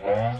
Yeah,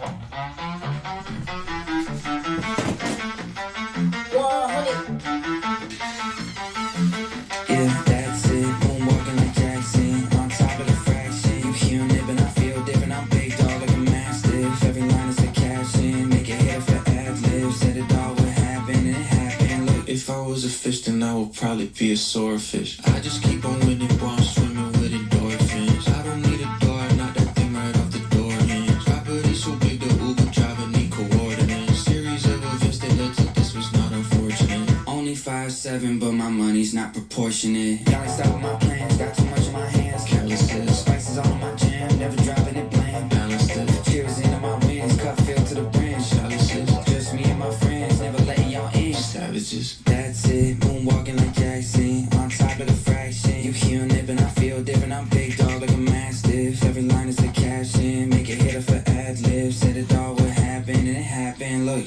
that's it. Moonwalking like Jackson. On top of the fraction. You hearing it, but I feel different. I'm big dog like a mastiff. Every line is a caption. Make it hit for ad-libs. Said it all would happen, and it happened. Look, if I was a fish, then I would probably be a swordfish. I just keep on winning while I'm swimming with endorphins. I don't need a door, knock that thing right off the door hinge. Property so big, the Uber driver need coordinates. Series of events that led to this was not unfortunate. Only 5'7", but my money's not proportionate. Y'all ain't stop with my plans, got too much in my hands. Calluses, spices all in my jam, never dropping it bland. Balances, cheers into my wins, cup filled to the brim. Chalices, just me and my friends, never letting y'all in. Savages, that's it, moonwalking like Jackson. On top of the fraction, you hearing it, but I feel different. I'm big dog like a mastiff. Every line is a caption, make it hit for ad-libs. Said it all would happen, and it happened. Look.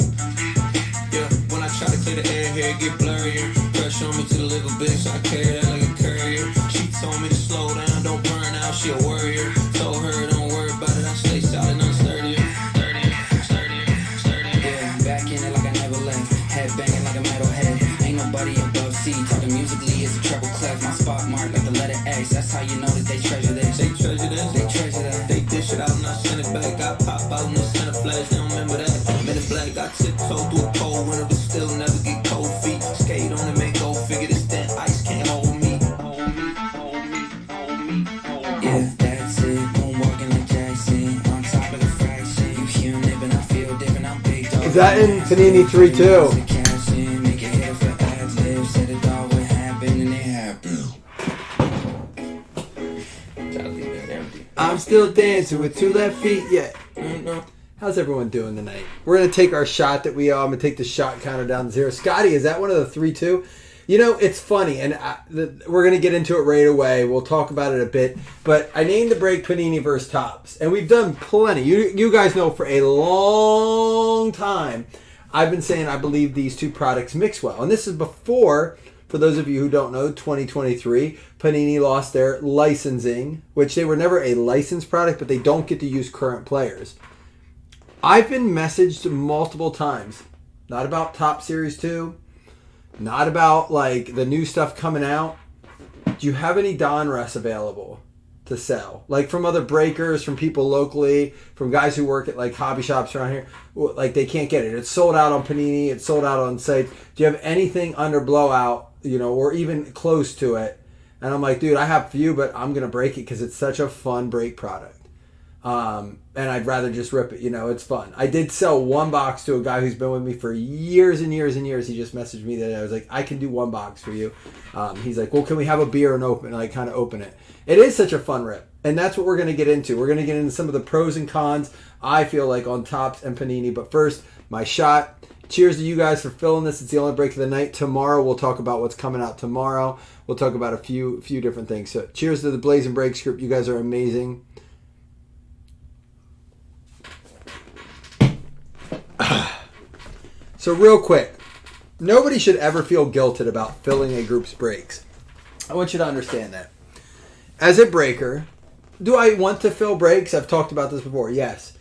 Yeah, when I try to clear the air, hair get blurrier. Pressure on me to the liver, bitch, so I carry that like a courier. She told me to slow down, don't burn out, she a worrier. Told her, don't worry about it, I stay solid, I'm sturdier. Yeah, back in it like I never left. Head banging like a metalhead. Ain't nobody above C. Talking musically is a treble clef. My spot mark like the letter X. That's how you know that they treasure this. They treasure this. They treasure that. They dish it out and I send it back. I pop out and I send a flash. They don't remember that. Men in black, I tiptoe through a cold winter, but still never get cold feet. Skate on and make go figure this damn ice can't hold me. Yeah, that's it. Moonwalking like Jackson. On top of the fraction. You hearing it, but I feel different. I'm big dog. Is that in Panini 3-2? Make it hit for ad-libs. Said it all would happen, and it happened. I'm still dancing with 2 left feet. Yeah. How's everyone doing tonight? We're going to take our shot that we I'm going to take the shot counter down to 0. Scotty, is that one of the 3-2? You know, it's funny, and we're going to get into it right away. We'll talk about it a bit. But I named the break Panini versus Topps, and we've done plenty. You guys know for a long time, I've been saying I believe these two products mix well. And this is before, for those of you who don't know, 2023, Panini lost their licensing, which they were never a licensed product, but they don't get to use current players. I've been messaged multiple times, not about Top Series 2, not about like the new stuff coming out. Do you have any Donruss available to sell? Like from other breakers, from people locally, from guys who work at like hobby shops around here. Like they can't get it. It's sold out on Panini. It's sold out on sites. Do you have anything under blowout, or even close to it? And I'm like, dude, I have a few, but I'm going to break it because it's such a fun break product. And I'd rather just rip it. It's fun. I did sell one box to a guy who's been with me for years and years and years. He just messaged me that I was like, I can do one box for you. He's like, well, can we have a beer and kind of open it? It is such a fun rip. And that's what we're going to get into. We're going to get into some of the pros and cons, I feel like, on Topps and Panini. But first, my shot. Cheers to you guys for filling this. It's the only break of the night. Tomorrow, we'll talk about what's coming out tomorrow. We'll talk about a few different things. So cheers to the Blaze and Breaks group. You guys are amazing. So real quick, nobody should ever feel guilted about filling a group's breaks. I want you to understand that. As a breaker, do I want to fill breaks? I've talked about this before. Yes.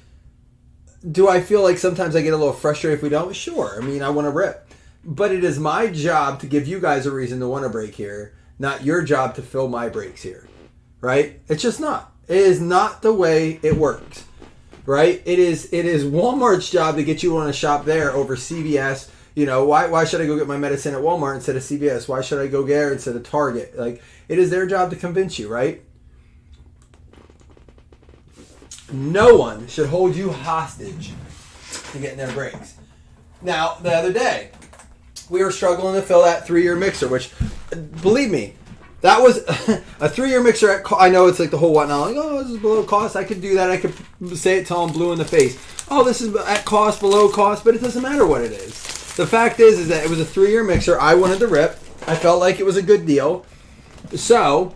Do I feel like sometimes I get a little frustrated if we don't? Sure. I want to rip. But it is my job to give you guys a reason to want to break here, not your job to fill my breaks here. Right? It's just not. It is not the way it works. Right? It is Walmart's job to get you on a shop there over CVS. Why should I go get my medicine at Walmart instead of CVS? Why should I go there instead of Target? Like, it is their job to convince you, right? No one should hold you hostage to getting their breaks. Now, the other day, we were struggling to fill that 3-year mixer, which, believe me, that was a 3-year mixer at I know it's like the whole whatnot. Like, oh, this is below cost. I could do that. I could say it till I'm blue in the face. Oh, this is at cost, below cost, but it doesn't matter what it is. The fact is that it was a 3-year mixer. I wanted to rip. I felt like it was a good deal. So,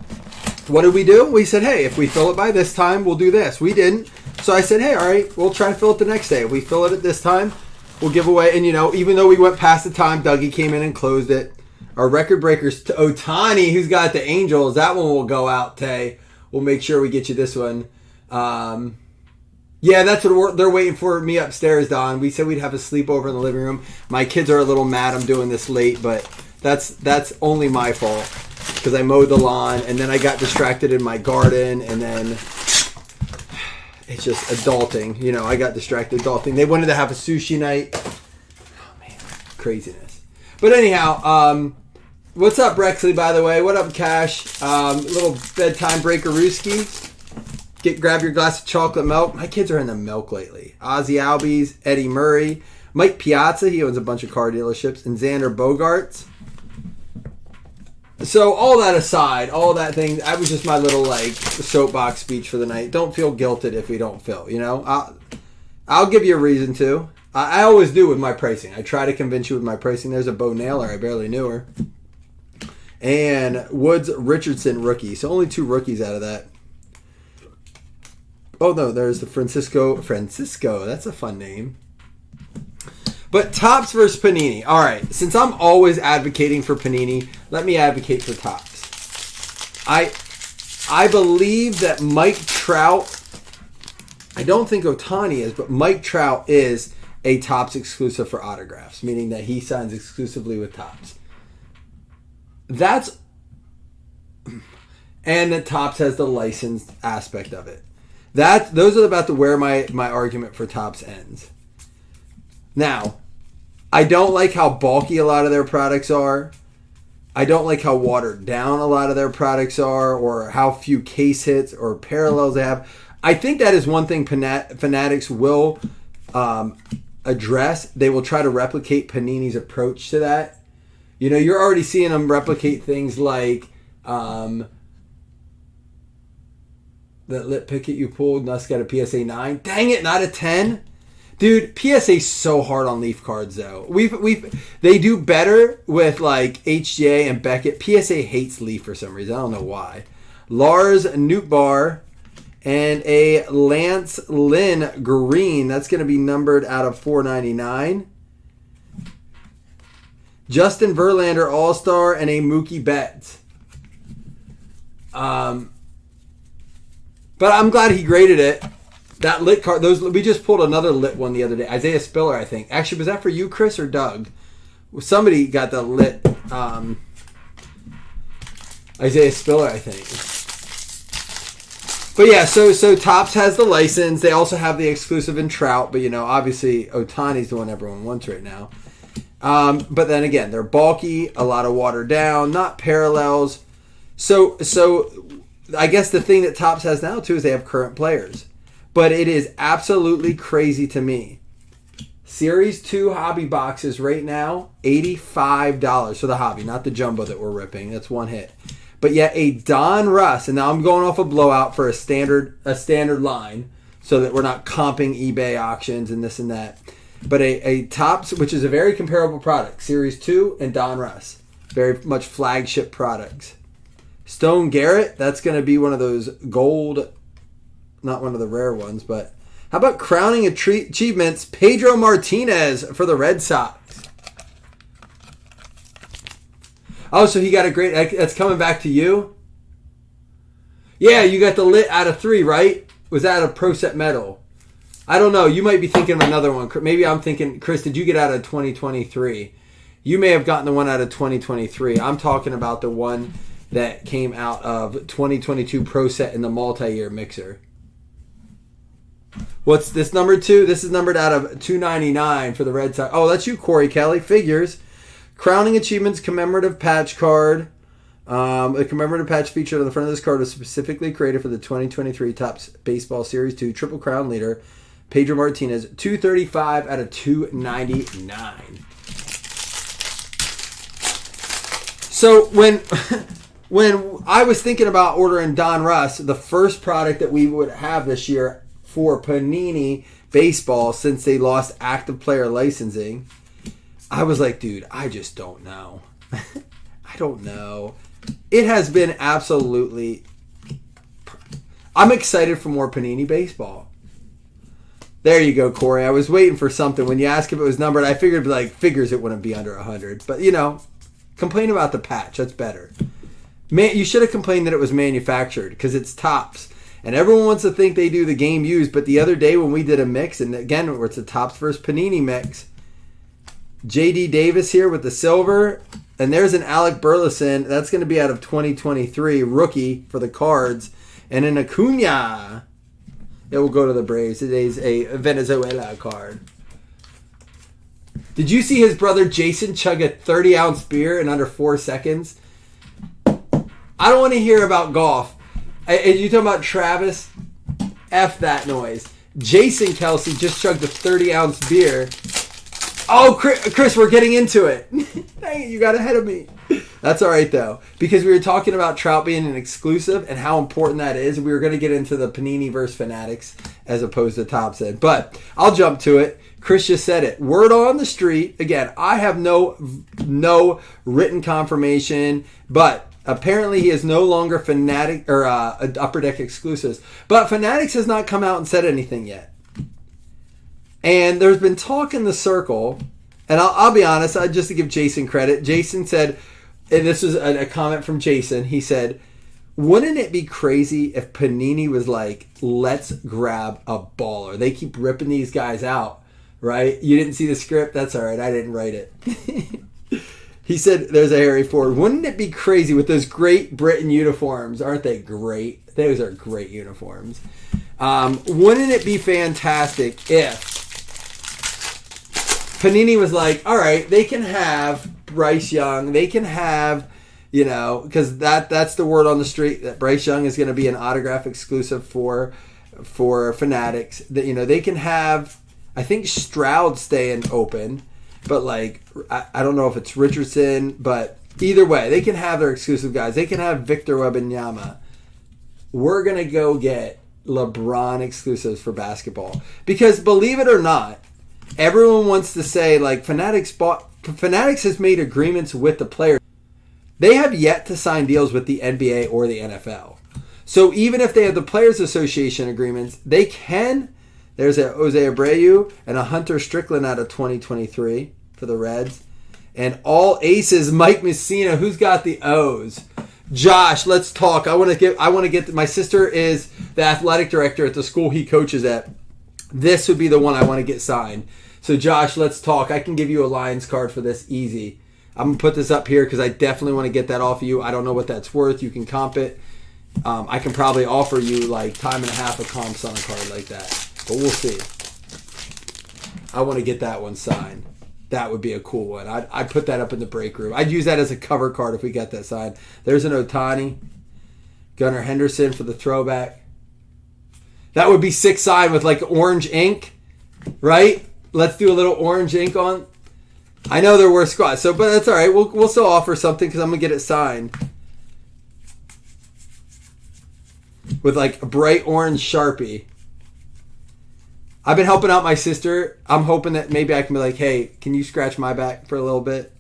what did we do? We said, hey, if we fill it by this time, we'll do this. We didn't. So I said, hey, all right, we'll try to fill it the next day. If we fill it at this time, we'll give away. And, even though we went past the time, Dougie came in and closed it. Our record breakers, Otani, who's got the Angels, that one will go out, Tay. We'll make sure we get you this one. Yeah, that's what they're waiting for me upstairs, Don. We said we'd have a sleepover in the living room. My kids are a little mad I'm doing this late, but that's only my fault because I mowed the lawn and then I got distracted in my garden and then it's just adulting. You know, I got distracted adulting. They wanted to have a sushi night. Oh, man. Craziness. But anyhow, what's up, Brexley, by the way? What up, Cash? Little bedtime breaker-ooski. Grab your glass of chocolate milk. My kids are in the milk lately. Ozzy Albies, Eddie Murray, Mike Piazza, he owns a bunch of car dealerships, and Xander Bogaerts. So all that aside, all that thing, that was just my little like soapbox speech for the night. Don't feel guilted if we don't fill, you know. I'll give you a reason to. I always do with my pricing. I try to convince you with my pricing. There's a Bo Naylor. I barely knew her. And Woods Richardson rookie. So only 2 rookies out of that. Oh, no, there's the Francisco. That's a fun name. But Topps versus Panini. All right, since I'm always advocating for Panini, let me advocate for Topps. I believe that Mike Trout, I don't think Ohtani is, but Mike Trout is a Topps exclusive for autographs, meaning that he signs exclusively with Topps. And that Topps has the licensed aspect of it. Those are about where my argument for Topps ends. Now, I don't like how bulky a lot of their products are. I don't like how watered down a lot of their products are, or how few case hits or parallels they have. I think that is one thing Fanatics will address. They will try to replicate Panini's approach to that. You know, you're already seeing them replicate things like that lit picket you pulled. Nuss got a PSA 9. Dang it, not a 10. Dude, PSA's so hard on Leaf cards though. They do better with like HGA and Beckett. PSA hates Leaf for some reason. I don't know why. Lars Nootbaar and a Lance Lynn green. That's going to be numbered out of 499. Justin Verlander All-Star and a Mookie Betts. But I'm glad he graded it. That lit card, we just pulled another lit one the other day. Isaiah Spiller, I think. Actually, was that for you, Chris, or Doug? Somebody got the lit Isaiah Spiller, I think. But yeah, so Topps has the license. They also have the exclusive in Trout, but you know, obviously Ohtani's the one everyone wants right now. But then again, they're bulky, a lot of watered down, not parallels. So I guess the thing that Topps has now too is they have current players. But it is absolutely crazy to me. Series 2 hobby boxes right now, $85 for the hobby, not the jumbo that we're ripping. That's one hit. But yet a Don Russ, and now I'm going off a blowout for a standard line so that we're not comping eBay auctions and this and that. But a Topps, which is a very comparable product, Series 2 and Don Russ. Very much flagship products. Stone Garrett, that's going to be one of those gold, not one of the rare ones, but how about crowning achievements, Pedro Martinez for the Red Sox. Oh, so he got a great, that's coming back to you? Yeah, you got the lit out of 3, right? Was that a Pro Set Metal? I don't know. You might be thinking of another one. Maybe I'm thinking, Chris, did you get out of 2023? You may have gotten the one out of 2023. I'm talking about the one that came out of 2022 Pro Set in the multi-year mixer. What's this number 2? This is numbered out of 299 for the Red Sox. Oh, that's you, Corey Kelly. Figures. Crowning Achievements commemorative patch card. The commemorative patch featured on the front of this card was specifically created for the 2023 Topps Baseball Series 2 Triple Crown leader, Pedro Martinez, 235 out of 299. So when I was thinking about ordering Don Russ, the first product that we would have this year for Panini Baseball, since they lost active player licensing, I was like, dude, I just don't know. I don't know. It has been absolutely... I'm excited for more Panini Baseball. There you go, Corey. I was waiting for something. When you asked if it was numbered, I figured, like, figures it wouldn't be under 100. But, you know, complain about the patch. That's better. Man, you should have complained that it was manufactured, because it's Topps. And everyone wants to think they do the game used, but the other day when we did a mix, and again, it's a Topps versus Panini mix, J.D. Davis here with the silver, and there's an Alec Burleson. That's going to be out of 2023, rookie for the Cards. And an Acuna, it will go to the Braves. Today's a Venezuela card. Did you see his brother Jason chug a 30-ounce beer in under 4 seconds? I don't want to hear about golf. You talking about Travis? F that noise. Jason Kelsey just chugged a 30-ounce beer. Oh, Chris, we're getting into it. Dang it, you got ahead of me. That's all right, though, because we were talking about Trout being an exclusive and how important that is. We were going to get into the Panini versus Fanatics as opposed to Topps Ed. But I'll jump to it. Chris just said it. Word on the street. Again, I have no written confirmation, but apparently he is no longer Fanatic or Upper Deck exclusives. But Fanatics has not come out and said anything yet. And there's been talk in the circle, and I'll be honest, just to give Jason credit. Jason said, and this is a comment from Jason, he said, wouldn't it be crazy if Panini was like, let's grab a baller? They keep ripping these guys out, right? You didn't see the script? That's all right. I didn't write it. He said, there's a Harry Ford. Wouldn't it be crazy with those Great Britain uniforms? Aren't they great? Those are great uniforms. Wouldn't it be fantastic if Panini was like, all right, they can have Bryce Young. They can have, because that's the word on the street, that Bryce Young is going to be an autograph exclusive for Fanatics. That they can have, I think Stroud staying open, but like I don't know if it's Richardson, but either way, they can have their exclusive guys. They can have Victor Wembanyama. We're going to go get LeBron exclusives for basketball because believe it or not, everyone wants to say like Fanatics has made agreements with the players. They have yet to sign deals with the NBA or the NFL. So even if they have the Players Association agreements, they can. There's a Jose Abreu and a Hunter Strickland out of 2023 for the Reds. And all aces, Mike Messina. Who's got the O's? Josh, let's talk. I want to get my sister is the athletic director at the school he coaches at. This would be the one I want to get signed. So, Josh, let's talk. I can give you a Lions card for this easy. I'm going to put this up here because I definitely want to get that off of you. I don't know what that's worth. You can comp it. I can probably offer you like time and a half of comps on a card like that. But we'll see. I want to get that one signed. That would be a cool one. I'd put that up in the break room. I'd use that as a cover card if we got that signed. There's an Ohtani. Gunnar Henderson for the throwback. That would be sick signed with like orange ink, right? Let's do a little orange ink on. I know they're worth squats, but that's all right. We'll still offer something because I'm gonna get it signed with like a bright orange Sharpie. I've been helping out my sister. I'm hoping that maybe I can be like, hey, can you scratch my back for a little bit?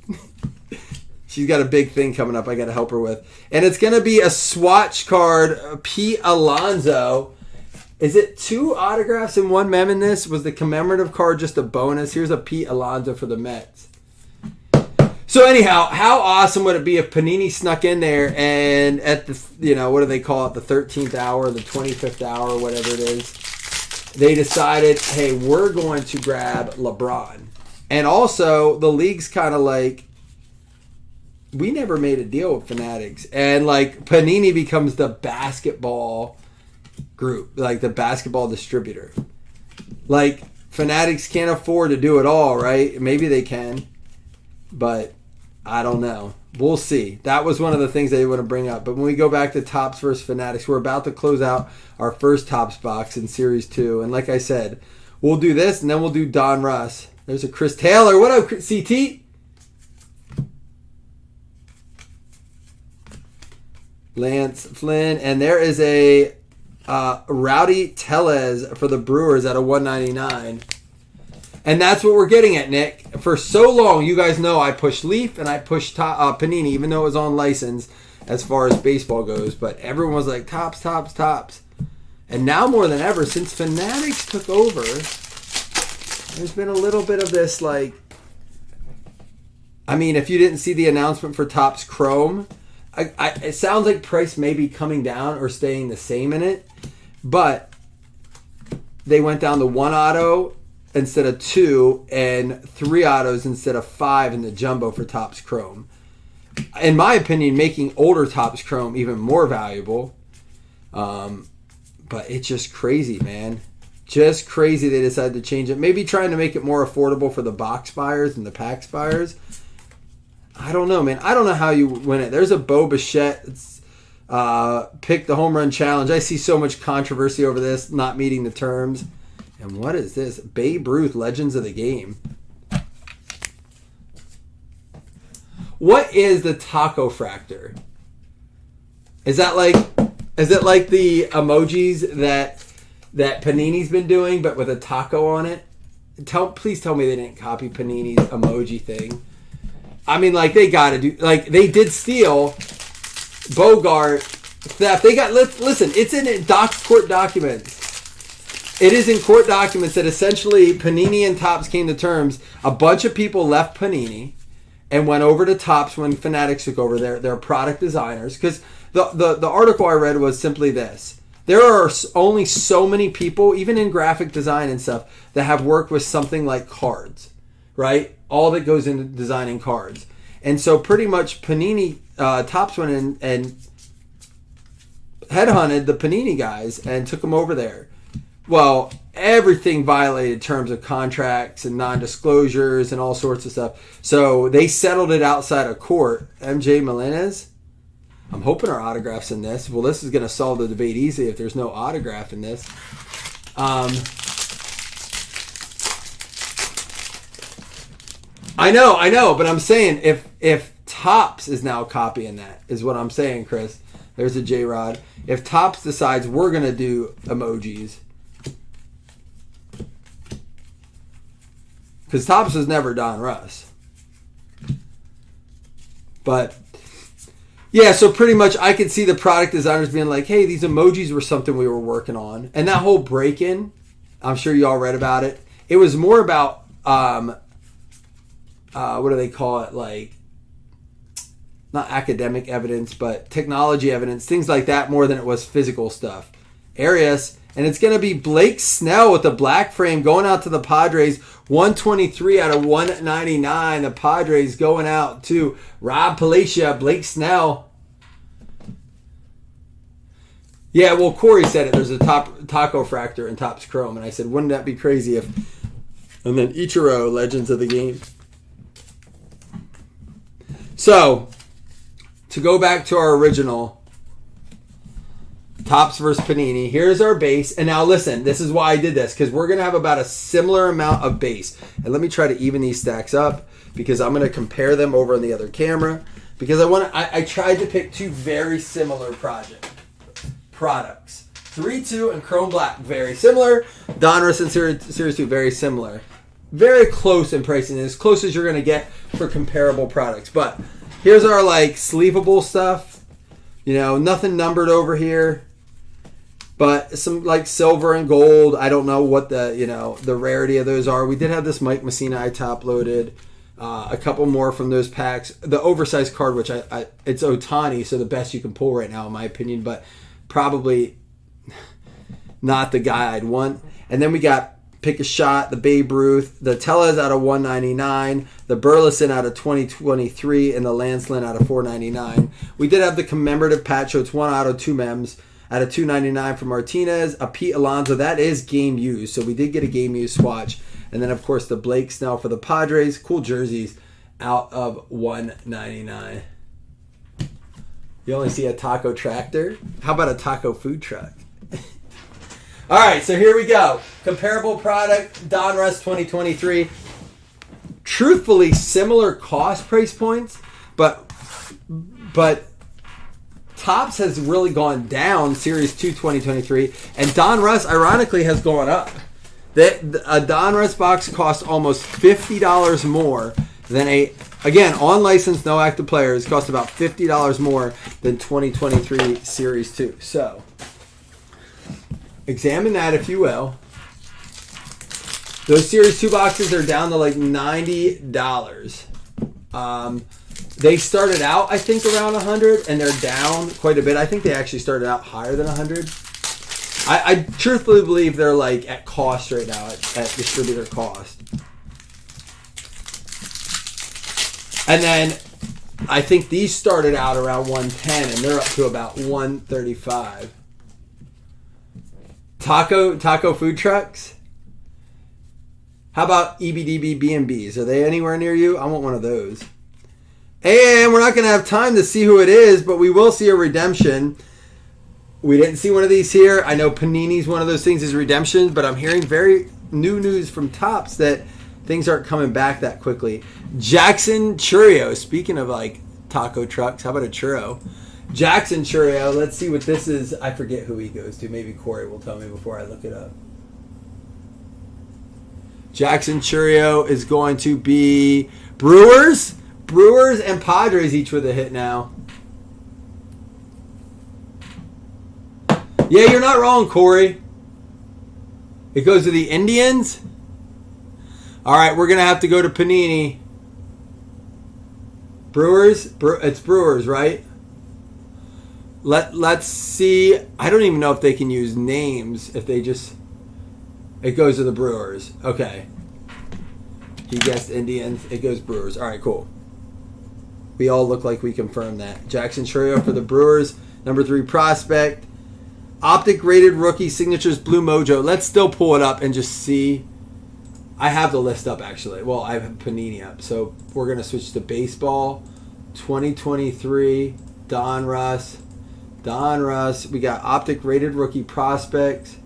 She's got a big thing coming up I got to help her with. And it's going to be a swatch card, Pete Alonso. Is it 2 autographs and 1 mem in this? Was the commemorative card just a bonus? Here's a Pete Alonso for the Mets. So anyhow, how awesome would it be if Panini snuck in there and at the, what do they call it? The 13th hour, the 25th hour, whatever it is. They decided, hey, we're going to grab LeBron. And also, the league's kind of like, we never made a deal with Fanatics. And like, Panini becomes the basketball group, like the basketball distributor. Like, Fanatics can't afford to do it all, right? Maybe they can. But I don't know. We'll see. That was one of the things they want to bring up. But when we go back to Topps versus Fanatics, we're about to close out our first Topps box in Series 2. And like I said, we'll do this and then we'll do Don Russ. There's a Chris Taylor. What up, CT? Lance Flynn. And there is a Rowdy Tellez for the Brewers at a 199. And that's what we're getting at, Nick. For so long, you guys know I pushed Leaf and I pushed Panini, even though it was on license as far as baseball goes. But everyone was like, Topps, Topps, Topps. And now more than ever, since Fanatics took over, there's been a little bit of this, like... I mean, if you didn't see the announcement for Topps Chrome, it sounds like price may be coming down or staying the same in it. but they went down to 1 auto instead of 2 and 3 autos instead of 5 in the jumbo for Topps Chrome. In my opinion, making older Topps Chrome even more valuable. But it's just crazy, man. Just crazy they decided to change it. Maybe trying to make it more affordable for the box buyers and the packs buyers. I don't know, man. I don't know how you win it. There's a Bo Bichette. Pick the home run challenge. I see so much controversy over this, not meeting the terms. And what is this? Babe Ruth, Legends of the Game. What is the taco fractor? Is it like the emojis that Panini's been doing, but with a taco on it? Please tell me they didn't copy Panini's emoji thing. I mean, like, they got to do, like, they did steal Bogart theft. They got, listen, it's in court documents. It is in court documents that essentially Panini and Topps came to terms. A bunch of people left Panini and went over to Topps when Fanatics took over. Their product designers. Because the article I read was simply this. There are only so many people, even in graphic design and stuff, that have worked with something like cards, right? All that goes into designing cards. And so pretty much Panini, Topps went in and headhunted the Panini guys and took them over there. Well, everything violated terms of contracts and non-disclosures and all sorts of stuff. So they settled it outside of court. MJ Melendez, I'm hoping our autograph's in this. Well, this is going to solve the debate easily if there's no autograph in this. I know, but I'm saying if Topps is now copying that, is what I'm saying, Chris. There's a J-Rod. If Topps decides we're going to do emojis, because Topps was never Don Russ. But, yeah, so pretty much I could see the product designers being like, hey, these emojis were something we were working on. And that whole break-in, I'm sure you all read about it. It was more about, what do they call it? Like, not academic evidence, but technology evidence, things like that more than it was physical stuff. Arias. And it's going to be Blake Snell with the black frame going out to the Padres. 123 out of 199. The Padres going out to Rob Palacia, Blake Snell. Yeah, well, Corey said it. There's a taco fractor in Topps Chrome. And I said, wouldn't that be crazy if... And then Ichiro, Legends of the Game. So, to go back to our original... Topps versus Panini. Here's our base. And now listen, this is why I did this, because we're going to have about a similar amount of base. And let me try to even these stacks up, because I'm going to compare them over on the other camera. Because I tried to pick two very similar products. 3-2 and Chrome Black, very similar. Donruss and Series 2, very similar. Very close in pricing, as close as you're going to get for comparable products. But here's our like sleevable stuff. You know, nothing numbered over here. But some like silver and gold. I don't know what the rarity of those are. We did have this Mike Messina I top loaded. A couple more from those packs. The oversized card, which it's Ohtani, so the best you can pull right now in my opinion, but probably not the guy I'd want. And then we got Pick a Shot, the Babe Ruth, the Tellez out of 199, the Burleson out of 2023, and the Lancelin out of 499. We did have the commemorative patch, so it's 1 out of 2 mems. Out of 299 for Martinez, a Pete Alonso. That is game used. So we did get a game used swatch. And then, of course, the Blake Snell for the Padres. Cool jerseys out of 199. You only see a taco tractor. How about a taco food truck? All right, so here we go. Comparable product, Donruss 2023. Truthfully, similar cost price points, but Topps has really gone down, Series 2 2023, and Donruss, ironically, has gone up. A Donruss box costs almost $50 more than again, on-licensed, no active players, cost about $50 more than 2023 Series 2. So, examine that if you will. Those Series 2 boxes are down to like $90. They started out, I think, around 100, and they're down quite a bit. I think they actually started out higher than 100. I truthfully believe they're like at cost right now, at distributor cost. And then I think these started out around 110 and they're up to about 135. Taco food trucks? How about EBDB B&Bs? Are they anywhere near you? I want one of those. And we're not going to have time to see who it is, but we will see a redemption. We didn't see one of these here. I know Panini's one of those things is redemption, but I'm hearing very new news from Topps that things aren't coming back that quickly. Jackson Churro. Speaking of like taco trucks, how about a churro? Jackson Churro. Let's see what this is. I forget who he goes to. Maybe Corey will tell me before I look it up. Jackson Churro is going to be Brewers. Brewers and Padres each with a hit now. Yeah, you're not wrong, Corey. It goes to the Indians. All right, we're going to have to go to Panini. Brewers? It's Brewers, right? Let's see. I don't even know if they can use names. If they just... It goes to the Brewers. Okay. He guessed Indians. It goes Brewers. All right, cool. We all look like we confirmed that. Jackson Churro for the Brewers. Number 3 prospect. Optic rated rookie signatures Blue Mojo. Let's still pull it up and just see. I have the list up actually. Well, I have Panini up. So we're going to switch to baseball. 2023. Don Russ. We got optic rated rookie prospects.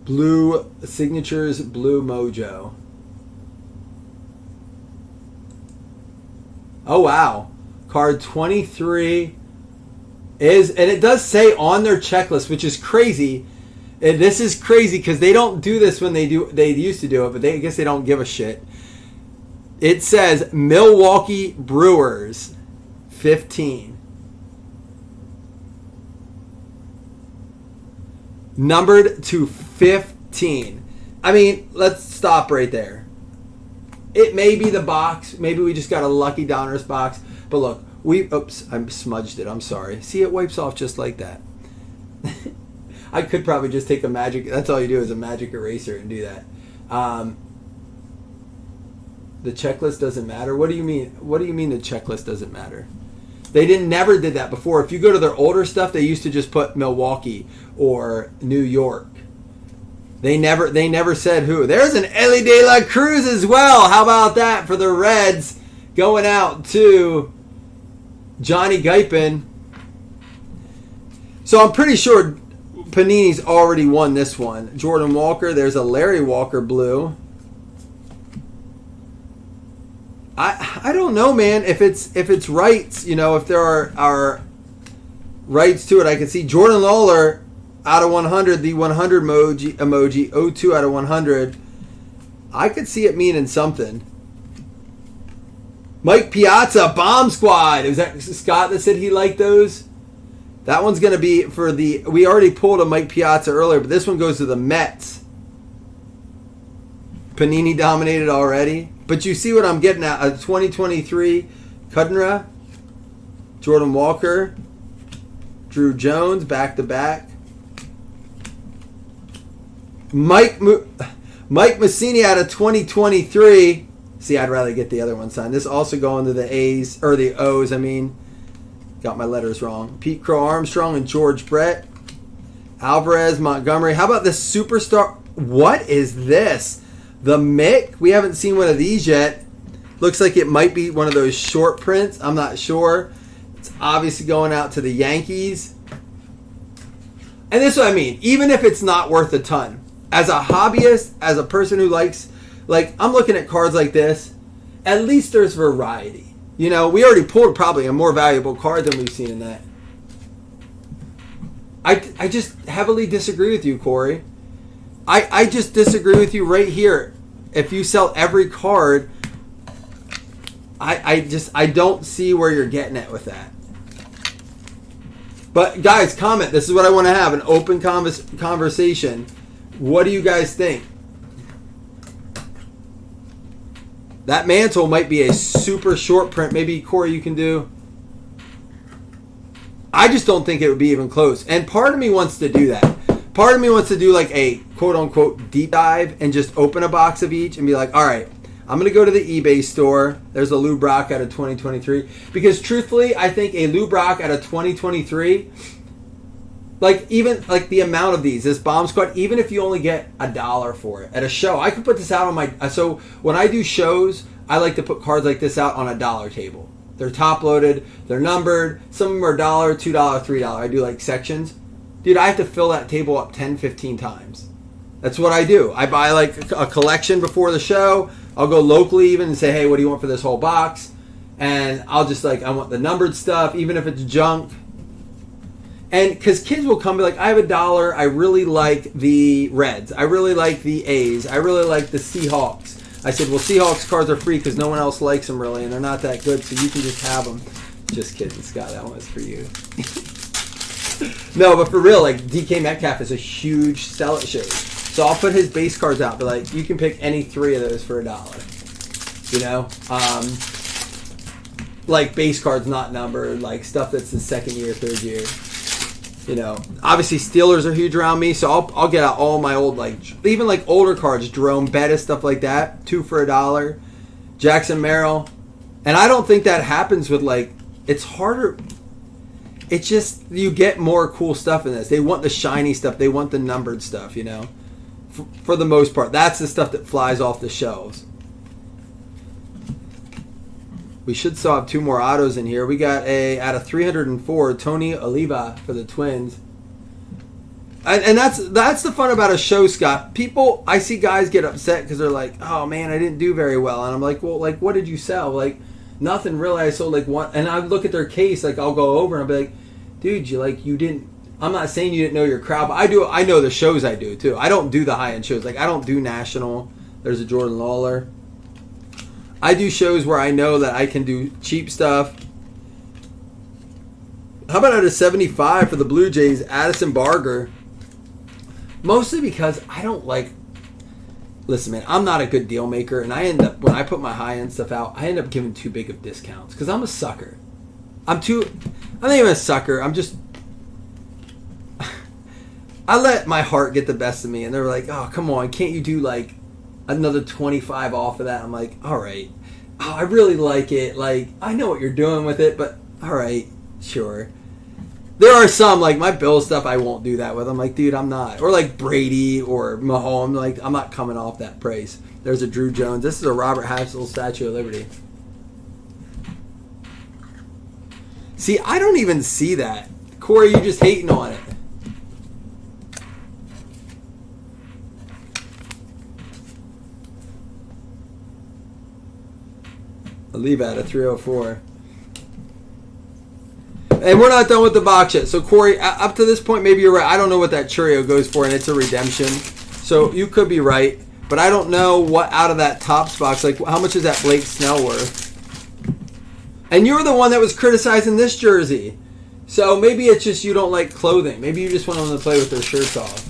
Blue signatures Blue Mojo. Oh wow. Card 23 is, and it does say on their checklist, which is crazy. And this is crazy because they don't do this when they used to do it, but I guess they don't give a shit. It says Milwaukee Brewers 15. Numbered to 15. I mean, let's stop right there. It may be the box. Maybe we just got a lucky Donruss box. But look, oops, I smudged it. I'm sorry. See, it wipes off just like that. I could probably just take a magic. That's all you do is a magic eraser and do that. The checklist doesn't matter. What do you mean? What do you mean the checklist doesn't matter? They never did that before. If you go to their older stuff, they used to just put Milwaukee or New York. They never said who. There's an Ellie De La Cruz as well. How about that for the Reds? Going out to Johnny Guypen. So I'm pretty sure Panini's already won this one. Jordan Walker. There's a Larry Walker blue. I don't know, man. If it's rights, you know, if there are rights to it, I can see Jordan Lawler out of 100, the 100 emoji, 02 out of 100. I could see it meaning something. Mike Piazza, Bomb Squad. Was that Scott that said he liked those? That one's going to be for the... We already pulled a Mike Piazza earlier, but this one goes to the Mets. Panini dominated already. But you see what I'm getting at. A 2023 Kudnra, Jordan Walker, Drew Jones, back-to-back. Mike Massini out of 2023. See, I'd rather get the other one signed. This also going to the A's, or the O's, I mean. Got my letters wrong. Pete Crow Armstrong and George Brett. Alvarez, Montgomery. How about this superstar? What is this? The Mick? We haven't seen one of these yet. Looks like it might be one of those short prints. I'm not sure. It's obviously going out to the Yankees. And this is what I mean. Even if it's not worth a ton. As a hobbyist, as a person who likes... Like, I'm looking at cards like this. At least there's variety. You know, we already pulled probably a more valuable card than we've seen in that. I just heavily disagree with you, Corey. I just disagree with you right here. If you sell every card, I don't see where you're getting at with that. But guys, comment. This is what I want to have, an open conversation. What do you guys think? That mantle might be a super short print. Maybe, Corey, you can do. I just don't think it would be even close. And part of me wants to do that. Part of me wants to do like a quote-unquote deep dive and just open a box of each and be like, all right, I'm going to go to the eBay store. There's a Lou Brock out of 2023. Because truthfully, I think a Lou Brock out of 2023, like even like the amount of these, this Bomb Squad, even if you only get $1 for it at a show, I could put this out on my... So when I do shows, I like to put cards like this out on a dollar table. They're top loaded. They're numbered. Some of them are $1, $2, $3. I do like sections. Dude, I have to fill that table up 10, 15 times. That's what I do. I buy like a collection before the show. I'll go locally even and say, hey, what do you want for this whole box? And I'll just like, I want the numbered stuff, even if it's junk. And because kids will come and be like, I have $1. I really like the Reds. I really like the A's. I really like the Seahawks. I said, well, Seahawks cards are free because no one else likes them really, and they're not that good, so you can just have them. Just kidding, Scott. That one was for you. No, but for real, like DK Metcalf is a huge sell at shows. So I'll put his base cards out, but like you can pick any 3 of those for $1. You know, like base cards not numbered, like stuff that's the second year, third year. You know, obviously Steelers are huge around me, so I'll get out all my old like even like older cards, Jerome Bettis, stuff like that, 2 for $1. Jackson Merrill, and I don't think that happens with like it's harder. It's just you get more cool stuff in this. They want the shiny stuff. They want the numbered stuff, you know. For the most part, that's the stuff that flies off the shelves. We should still have 2 more autos in here. We got a out of 304 Tony Oliva for the Twins. And that's the fun about a show, Scott. People, I see guys get upset because they're like, "Oh man, I didn't do very well," and I'm like, "Well, like, what did you sell?" Like, nothing really. I sold like one, and I look at their case, like I'll go over and I'll be like, "Dude, you didn't." I'm not saying you didn't know your crowd, but I do. I know the shows I do too. I don't do the high end shows. Like I don't do national. There's a Jordan Lawler. I do shows where I know that I can do cheap stuff. How about out of 75 for the Blue Jays, Addison Barger? Mostly because I don't like... Listen, man, I'm not a good deal maker, and I end up, when I put my high-end stuff out, I end up giving too big of discounts because I'm a sucker. I'm not even a sucker. I'm just... I let my heart get the best of me, and they're like, oh, come on, can't you do like another 25 off of that? I'm like, all right. Oh, I really like it. Like, I know what you're doing with it, but all right, sure. There are some, like my Bill stuff, I won't do that with. I'm like, dude, I'm not. Or like Brady or Mahomes, like, I'm not coming off that price. There's a Drew Jones. This is a Robert Hassel Statue of Liberty. See, I don't even see that. Corey, you just hating on it. I'll leave out a 304. And we're not done with the box yet. So, Corey, up to this point, maybe you're right. I don't know what that Churio goes for, and it's a redemption. So, you could be right. But I don't know what out of that Topps box, like, how much is that Blake Snell worth? And you're the one that was criticizing this jersey. So, maybe it's just you don't like clothing. Maybe you just want them to play with their shirts off.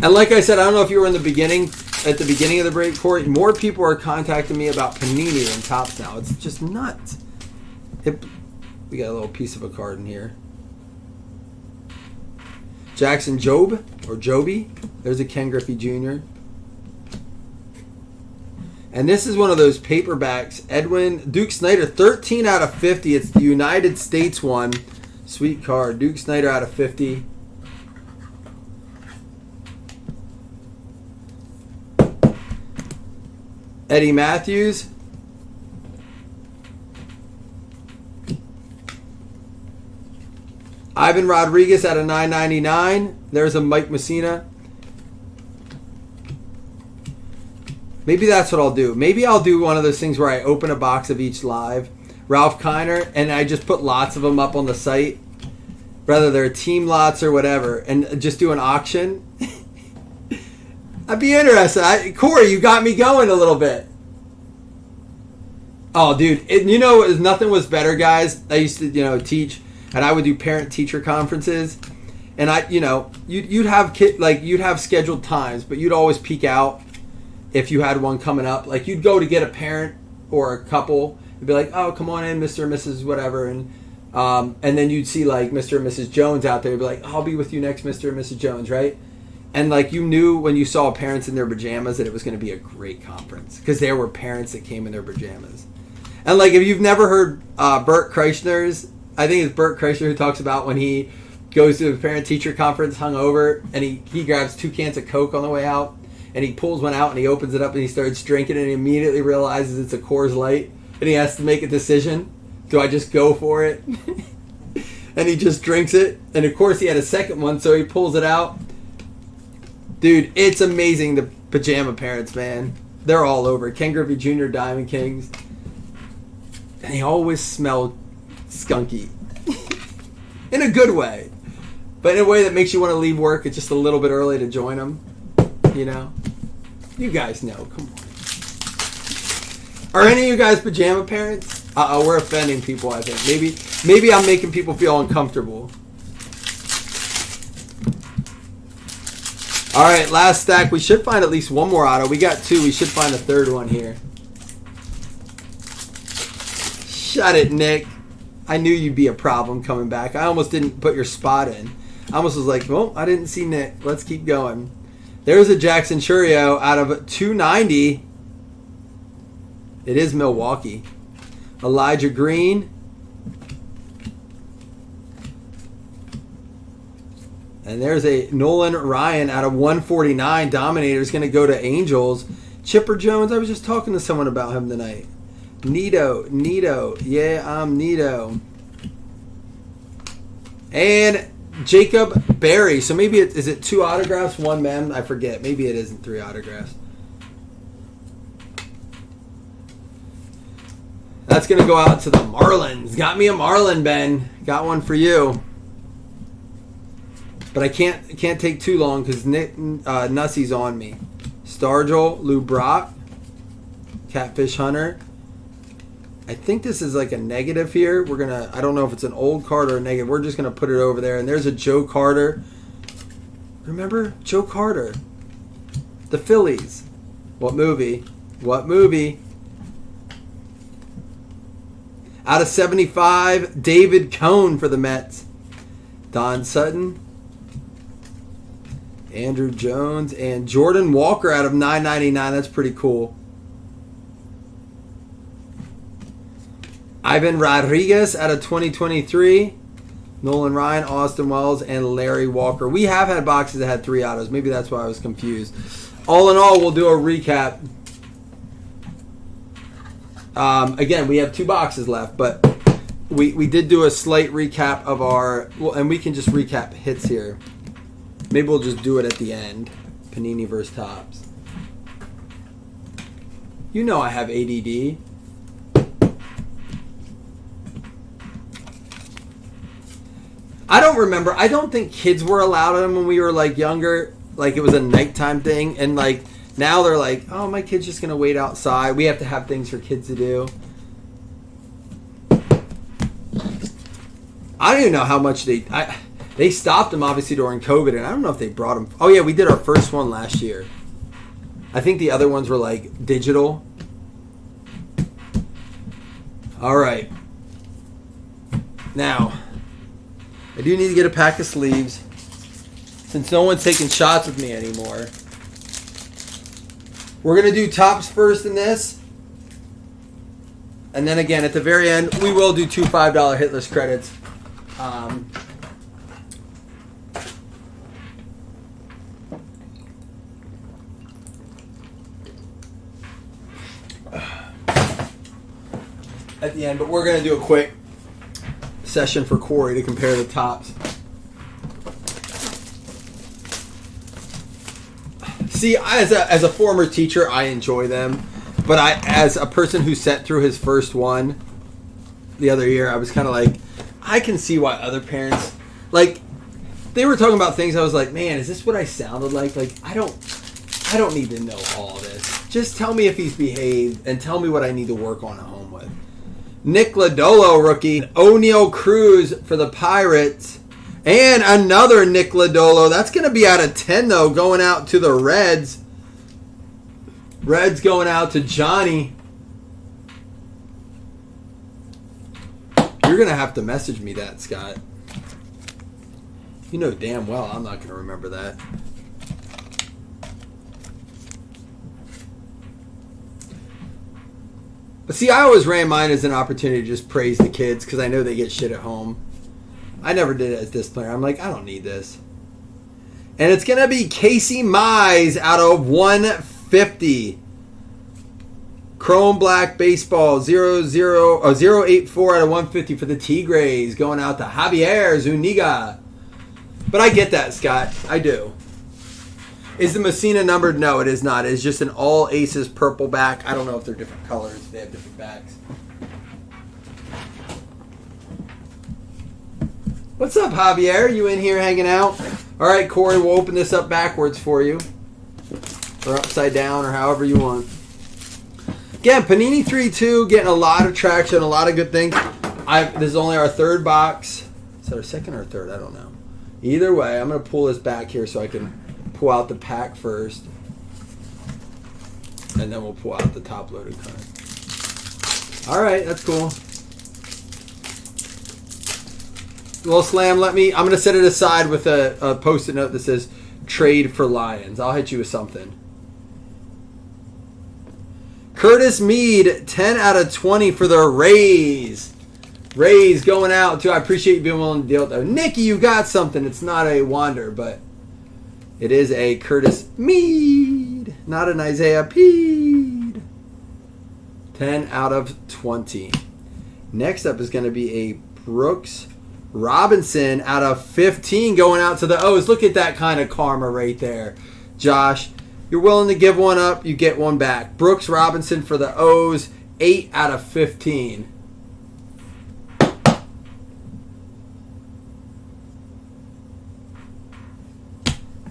And like I said, I don't know if you were at the beginning of the break, Corey. More people are contacting me about Panini than Topps now. It's just nuts. We got a little piece of a card in here. Jackson Job, or Joby. There's a Ken Griffey Jr. And this is one of those paperbacks. Edwin Duke Snyder, 13 out of 50. It's the United States one. Sweet card. Duke Snyder out of 50. Eddie Matthews. Ivan Rodriguez out of 9.99. There's a Mike Messina. Maybe that's what I'll do. Maybe I'll do one of those things where I open a box of each live. Ralph Kiner, and I just put lots of them up on the site. Whether they're team lots or whatever. And just do an auction. I'd be interested. Corey, you got me going a little bit. Oh, dude. Nothing was better, guys. I used to, teach, and I would do parent-teacher conferences. And you'd have scheduled times, but you'd always peek out if you had one coming up. Like, you'd go to get a parent, or a couple. It'd be like, oh, come on in, Mr. and Mrs. whatever. And then you'd see like Mr. and Mrs. Jones out there. You'd be like, I'll be with you next, Mr. and Mrs. Jones, right? And like you knew when you saw parents in their pajamas that it was going to be a great conference because there were parents that came in their pajamas. And like if you've never heard Bert Kreischer's, I think it's Bert Kreischer who talks about when he goes to a parent-teacher conference hungover and he grabs 2 cans of Coke on the way out and he pulls one out and he opens it up and he starts drinking and he immediately realizes it's a Coors Light and he has to make a decision. Do I just go for it? And he just drinks it. And of course he had a second one, so he pulls it out. Dude, it's amazing, the pajama parents, man. They're all over. Ken Griffey Jr., Diamond Kings. And they always smell skunky. In a good way. But in a way that makes you want to leave work at just a little bit early to join them. You know? You guys know. Come on. Are any of you guys pajama parents? Uh-oh, we're offending people, I think. Maybe I'm making people feel uncomfortable. All right, last stack. We should find at least one more auto. We got 2. We should find a third one here. Shut it, Nick. I knew you'd be a problem coming back. I almost didn't put your spot in. I almost was like, well, I didn't see Nick. Let's keep going. There's a Jackson Churio out of 290. It is Milwaukee. Elijah Green. And there's a Nolan Ryan out of 149. Dominator is going to go to Angels. Chipper Jones, I was just talking to someone about him tonight. Nito. Yeah, I'm Nito. And Jacob Berry. So maybe is it 2 autographs, 1 mem? I forget. Maybe it isn't 3 autographs. That's going to go out to the Marlins. Got me a Marlin, Ben. Got one for you. But I can't take too long because Nussie's on me. Stargell, Lou Brock, Catfish Hunter. I think this is like a negative here. I don't know if it's an old card or a negative. We're just going to put it over there. And there's a Joe Carter. Remember? Joe Carter. The Phillies. What movie? Out of 75, David Cone for the Mets. Don Sutton. Andrew Jones. And Jordan Walker out of 999. That's pretty cool. Ivan Rodriguez out of 2023. Nolan Ryan, Austin Wells, and Larry Walker. We have had boxes that had 3 autos. Maybe that's why I was confused. All in all, we'll do a recap. Again, we have 2 boxes left, but we did do a slight recap of our... Well, and we can just recap hits here. Maybe we'll just do it at the end. Panini versus Topps. You know I have ADD. I don't remember. I don't think kids were allowed them when we were like younger. Like it was a nighttime thing. And like now they're like, oh, my kid's just going to wait outside. We have to have things for kids to do. I don't even know how much they stopped them obviously during COVID. And I don't know if they brought them. Oh, yeah, we did our first one last year. I think the other ones were like digital. All right. Now... I do need to get a pack of sleeves since no one's taking shots with me anymore. We're going to do Topps first in this. And then again, at the very end, we will do 2 $5 hitless credits. At the end, but we're going to do a quick session for Corey to compare the Topps. See, as a former teacher, I enjoy them, but as a person who sat through his first one the other year, I was kind of like, I can see why other parents, like, they were talking about things. I was like, man, is this what I sounded like? Like, I don't need to know all this. Just tell me if he's behaved and tell me what I need to work on at home with. Nick Lodolo rookie. O'Neal Cruz for the Pirates. And another Nick Lodolo. That's going to be out of 10, though, going out to the Reds. Reds going out to Johnny. You're going to have to message me that, Scott. You know damn well I'm not going to remember that. But see, I always ran mine as an opportunity to just praise the kids because I know they get shit at home. I never did it as this player. I'm like, I don't need this. And it's going to be Casey Mize out of 150. Chrome Black Baseball 084 out of 150 for the Tigres. Going out to Javier Zuniga. But I get that, Scott. I do. Is the Messina numbered? No, it is not. It's just an all aces purple back. I don't know if they're different colors. They have different backs. What's up, Javier? You in here hanging out? All right, Corey, we'll open this up backwards for you. Or upside down, or however you want. Again, Panini 3-2, getting a lot of traction, a lot of good things. This is only our third box. Is that our second or third? I don't know. Either way, I'm going to pull this back here so I can pull out the pack first. And then we'll pull out the top-loaded card. All right, that's cool. Well, Slam, I'm going to set it aside with a Post-it note that says, trade for Lions. I'll hit you with something. Curtis Mead, 10 out of 20 for the Rays. Rays going out, too. I appreciate you being willing to deal with that. Nikki, you got something. It's not a Wander, but it is a Curtis Mead, not an Isaiah Peed. 10 out of 20. Next up is going to be a Brooks Robinson out of 15 going out to the O's. Look at that kind of karma right there, Josh. You're willing to give one up, you get one back. Brooks Robinson for the O's, 8 out of 15.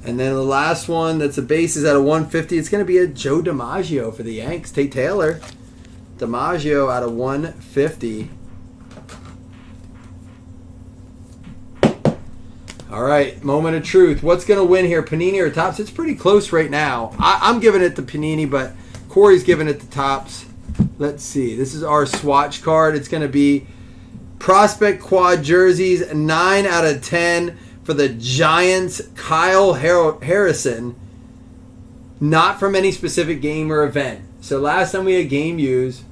And then the last one that's a base is out of 150. It's going to be a Joe DiMaggio for the Yanks. Tate Taylor. DiMaggio out of 150. All right, moment of truth. What's going to win here, Panini or Topps? It's pretty close right now. I'm giving it to Panini, but Corey's giving it to Topps. Let's see. This is our swatch card. It's going to be Prospect Quad Jerseys, 9 out of 10 for the Giants. Kyle Harrison, not from any specific game or event. So last time we had game use.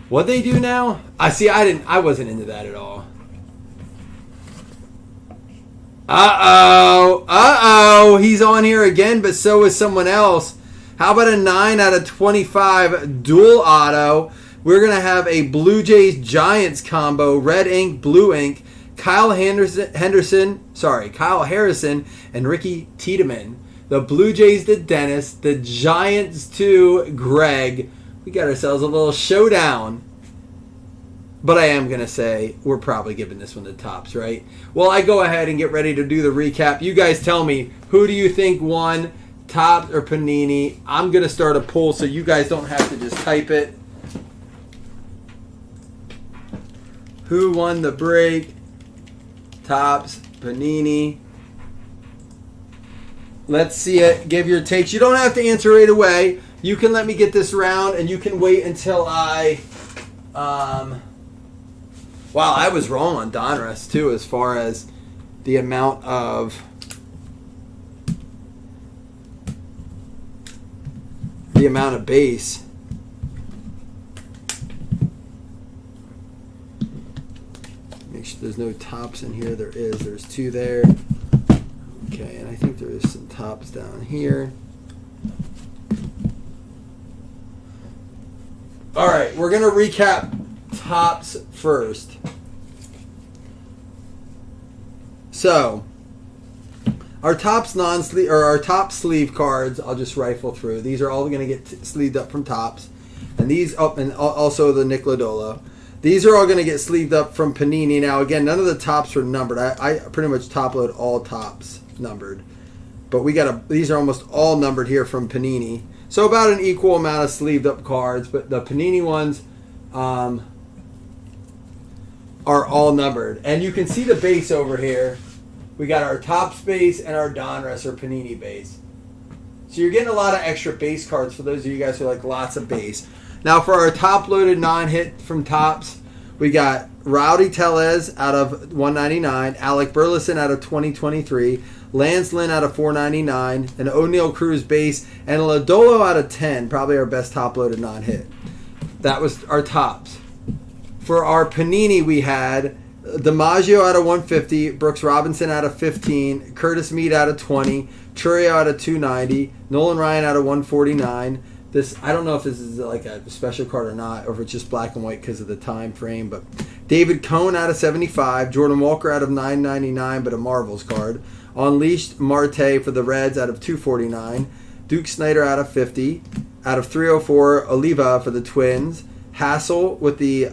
What they do now? I wasn't into that at all. Uh-oh. He's on here again, but so is someone else. How about a 9 out of 25 dual auto? We're going to have a Blue Jays Giants combo, red ink, blue ink. Kyle Harrison, and Ricky Tiedemann. The Blue Jays to Dennis, the Giants to Greg. We got ourselves a little showdown. But I am going to say we're probably giving this one to Topps, right? Well, I go ahead and get ready to do the recap. You guys tell me, who do you think won, Topps or Panini? I'm going to start a poll so you guys don't have to just type it. Who won the break? Topps, Panini. Let's see it. Give your takes. You don't have to answer right away. You can let me get this round, and you can wait until I... Wow, I was wrong on Donruss, too, as far as the amount of... base. Make sure there's no Topps in here. There is. There's 2 there. Okay, and I think there is some Topps down here. All right, we're going to recap Topps first. So, our Topps non-sleeve or our top sleeve cards, I'll just rifle through. These are all going to get sleeved up from Topps, and these up, and also the Nick Lodolo. These are all going to get sleeved up from Panini. Now, again, none of the Topps are numbered. I pretty much top load all Topps numbered, but these are almost all numbered here from Panini. So about an equal amount of sleeved up cards, but the Panini ones are all numbered. And you can see the base over here. We got our Topps base and our Donruss or Panini base. So you're getting a lot of extra base cards for those of you guys who like lots of base. Now for our top-loaded non-hit from Topps, we got Rowdy Tellez out of 199, Alec Burleson out of 2023, Lance Lynn out of 499, an O'Neal Cruz base, and a Lodolo out of 10, probably our best top-loaded non-hit. That was our Topps. For our Panini, we had DiMaggio out of 150, Brooks Robinson out of 15, Curtis Mead out of 20, Churio out of 290, Nolan Ryan out of 149. This, I don't know if this is like a special card or not, or if it's just black and white because of the time frame, but David Cohn out of 75, Jordan Walker out of 999, but a Marvels card. Unleashed Marte for the Reds out of 249, Duke Snyder out of 50, out of 304, Oliva for the Twins, Hassel with the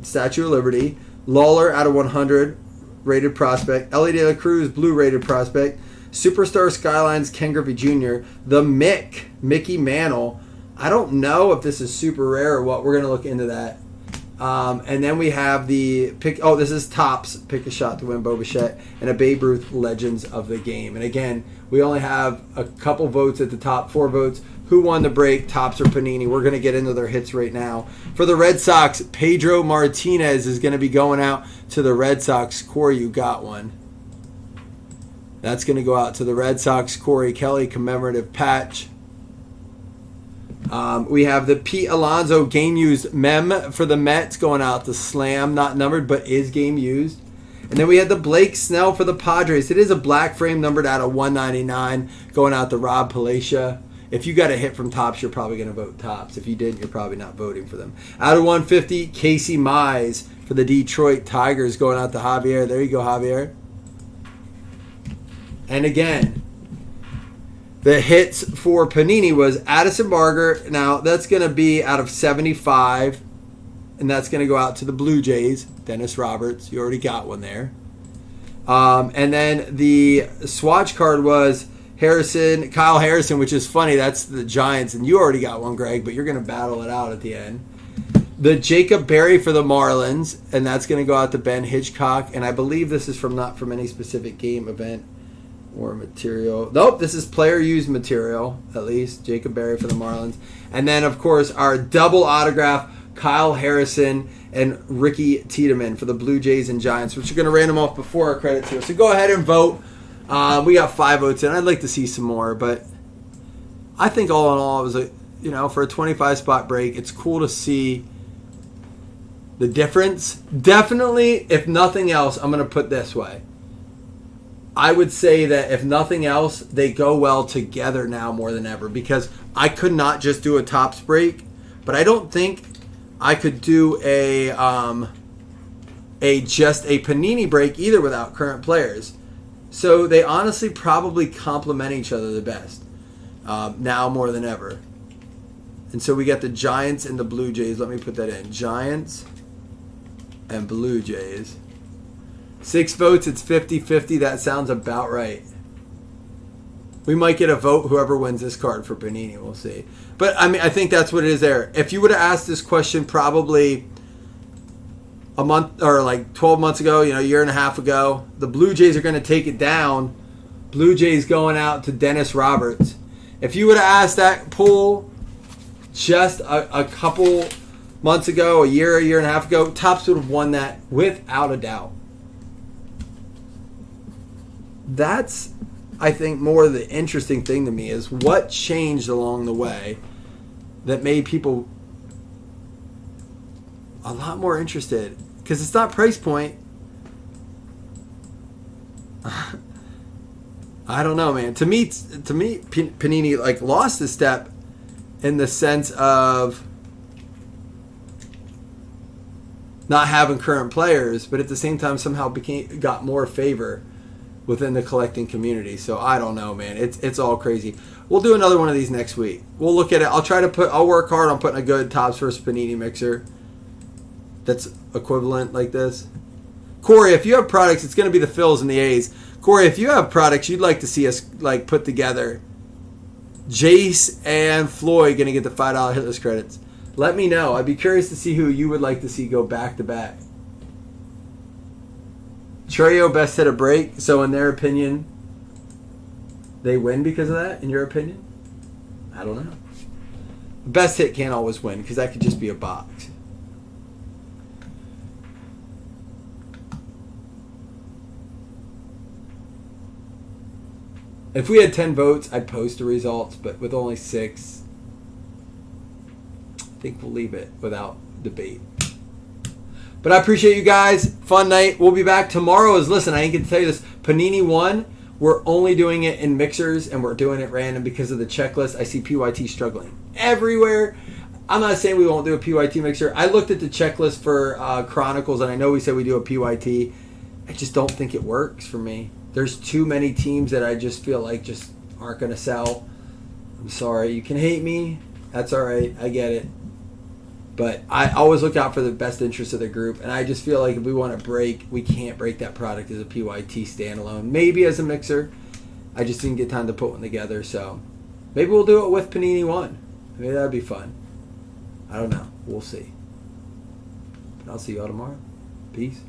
Statue of Liberty, Lawler out of 100, rated prospect, Ellie De La Cruz, blue rated prospect, Superstar Skylines Ken Griffey Jr., the Mickey Mantle. I don't know if this is super rare or what. We're going to look into that. And then we have the pick. Oh, this is Topps. Pick a shot to win Bo Bichette and a Babe Ruth Legends of the Game. And again, we only have a couple votes at the top, 4 votes. Who won the break, Topps or Panini? We're going to get into their hits right now. For the Red Sox, Pedro Martinez is going to be going out to the Red Sox. Corey, you got one. That's going to go out to the Red Sox. Corey Kelly commemorative patch. We have the Pete Alonso game used mem for the Mets going out to Slam. Not numbered, but is game used. And then we had the Blake Snell for the Padres. It is a black frame numbered out of 199 going out to Rob Palacia. If you got a hit from Topps, you're probably going to vote Topps. If you didn't, you're probably not voting for them. Out of 150, Casey Mize for the Detroit Tigers going out to Javier. There you go, Javier. And again, the hits for Panini was Addison Barger. Now, that's going to be out of 75, and that's going to go out to the Blue Jays. Dennis Roberts, you already got one there. And then the swatch card was Kyle Harrison, which is funny. That's the Giants, and you already got one, Greg, but you're going to battle it out at the end. The Jacob Berry for the Marlins, and that's going to go out to Ben Hitchcock. And I believe this is not from any specific game event or material. Nope, this is player used material, at least. Jacob Berry for the Marlins. And then, of course, our double autograph, Kyle Harrison and Ricky Tiedemann for the Blue Jays and Giants, which are going to random off before our credits here. So go ahead and vote. We got 5 votes in. I'd like to see some more, but I think all in all, it was for a 25 spot break, it's cool to see the difference. Definitely, if nothing else, I'm going to put this way. I would say that if nothing else, they go well together now more than ever, because I could not just do a Topps break, but I don't think I could do a Panini break either without current players. So they honestly probably complement each other the best now more than ever. And so we got the Giants and the Blue Jays. Let me put that in. Giants and Blue Jays. 6 votes, it's 50-50. That sounds about right. We might get a vote, whoever wins this card for Panini. We'll see. But, I think that's what it is there. If you would have asked this question probably a month or like 12 months ago, a year and a half ago, the Blue Jays are going to take it down. Blue Jays going out to Dennis Roberts. If you would have asked that poll just a couple months ago, a year and a half ago, Topps would have won that without a doubt. That's, I think, more the interesting thing to me is what changed along the way that made people a lot more interested. Because it's not price point. I don't know, man. To me, Panini lost a step in the sense of not having current players, but at the same time somehow got more favor within the collecting community. So I don't know, man. It's all crazy. We'll do another one of these next week. We'll look at it. I'll work hard on putting a good Topps versus Panini mixer that's equivalent like this. Corey, if you have products, it's going to be the Phils and the A's. Corey, if you have products you'd like to see us put together, Jace and Floyd going to get the $5 hitless credits. Let me know. I'd be curious to see who you would like to see go back to back. Trejo best hit a break. So in their opinion, they win because of that. In your opinion, I don't know. Best hit can't always win because that could just be a box. If we had 10 votes, I'd post the results, but with only 6, I think we'll leave it without debate. But I appreciate you guys. Fun night. We'll be back tomorrow. Listen, I ain't gonna tell you this. Panini 1, we're only doing it in mixers, and we're doing it random because of the checklist. I see PYT struggling everywhere. I'm not saying we won't do a PYT mixer. I looked at the checklist for Chronicles, and I know we said we do a PYT. I just don't think it works for me. There's too many teams that I just feel like just aren't going to sell. I'm sorry. You can hate me. That's all right. I get it. But I always look out for the best interest of the group. And I just feel like if we want to break, we can't break that product as a PYT standalone. Maybe as a mixer. I just didn't get time to put one together. So maybe we'll do it with Panini 1. Maybe that'd be fun. I don't know. We'll see. But I'll see you all tomorrow. Peace.